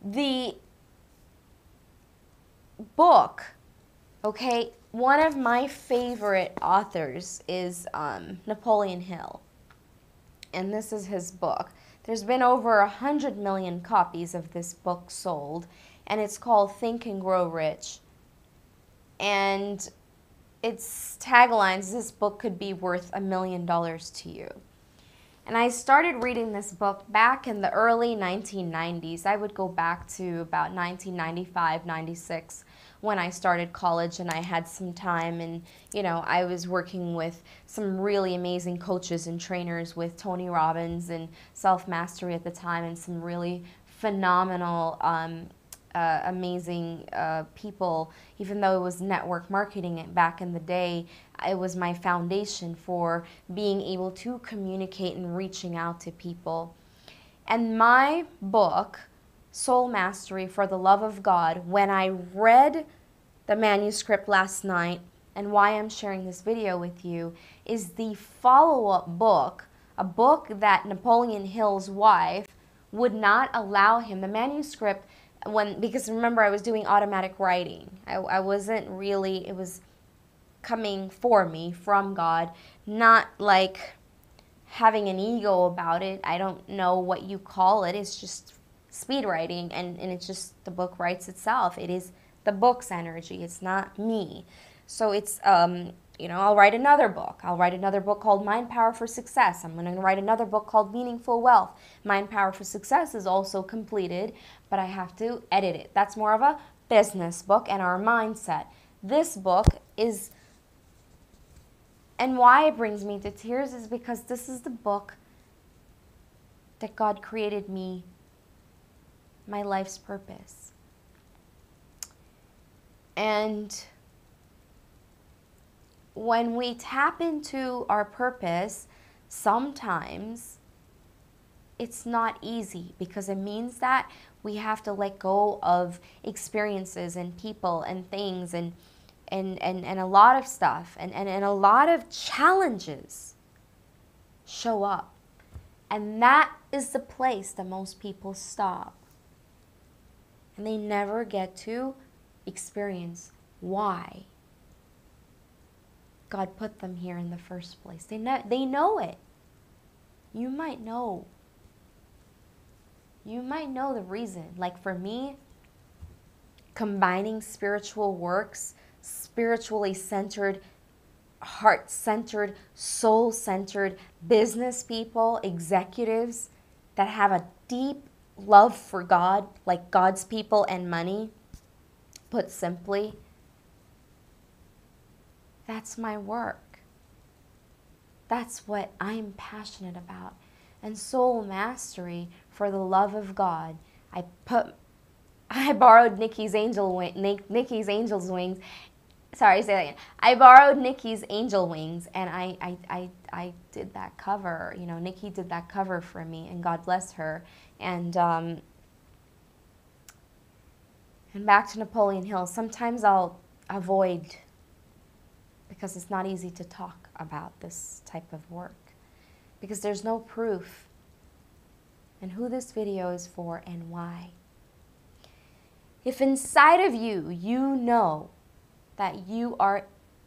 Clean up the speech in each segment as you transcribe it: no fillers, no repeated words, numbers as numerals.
The book, okay, one of my favorite authors is Napoleon Hill. And this is his book. There's been over 100 million copies of this book sold, and it's called Think and Grow Rich. And its tagline is, this book could be worth $1 million to you. And I started reading this book back in the early 1990s. I would go back to about 1995, 96 when I started college, and I had some time, and I was working with some really amazing coaches and trainers with Tony Robbins and Self-Mastery at the time, and some really phenomenal amazing people. Even though it was network marketing back in the day, it was my foundation for being able to communicate and reaching out to people. And my book, Soul Mastery for the Love of God, when I read the manuscript last night, and why I'm sharing this video with you, is the follow-up book, a book that Napoleon Hill's wife would not allow him. The manuscript, because remember, I was doing automatic writing. I wasn't really, it was coming for me from God, not like having an ego about it. I don't know what you call it. It's just speed writing, and it's just, the book writes itself. It is the book's energy. It's not me. So it's, I'll write another book. I'll write another book called Mind Power for Success. I'm going to write another book called Meaningful Wealth. Mind Power for Success is also completed, but I have to edit it. That's more of a business book and our mindset. This book is, and why it brings me to tears is because this is the book that God created me, my life's purpose. And when we tap into our purpose, sometimes it's not easy, because it means that we have to let go of experiences and people and things and a lot of stuff, and a lot of challenges show up. And that is the place that most people stop. And they never get to experience why God put them here in the first place. They know it. You might know. You might know the reason. Like for me, combining spiritual works, spiritually centered, heart-centered, soul-centered business people, executives that have a deep love for God, like God's people and money, put simply, that's my work. That's what I'm passionate about. And soul mastery for the love of God. I borrowed Nikki's angel's wings. Sorry, say that again. I borrowed Nikki's angel wings, and I did that cover. Nikki did that cover for me, and God bless her. And back to Napoleon Hill. Sometimes I'll avoid, because it's not easy to talk about this type of work, because there's no proof and who this video is for and why. If inside of you, you know that you are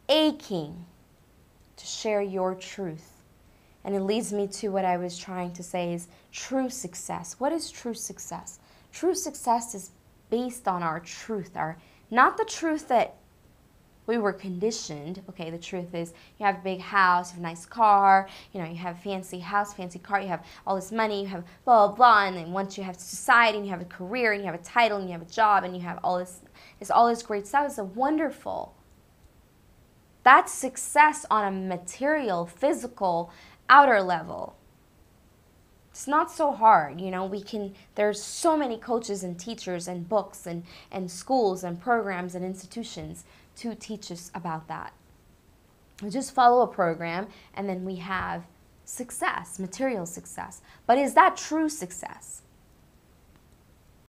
aching to share your truth, and it leads me to what I was trying to say is true success. What is true success? True success is based on our truth, not the truth that we were conditioned. Okay, the truth is you have a big house, you have a nice car, you have a fancy house, fancy car, you have all this money, you have blah, blah, blah, and then once you have society, and you have a career, and you have a title, and you have a job, and you have all this great stuff. It's wonderful. That's success on a material, physical, outer level. It's not so hard, there's so many coaches and teachers and books and schools and programs and institutions to teach us about that. We just follow a program, and then we have success, material success. But is that true success?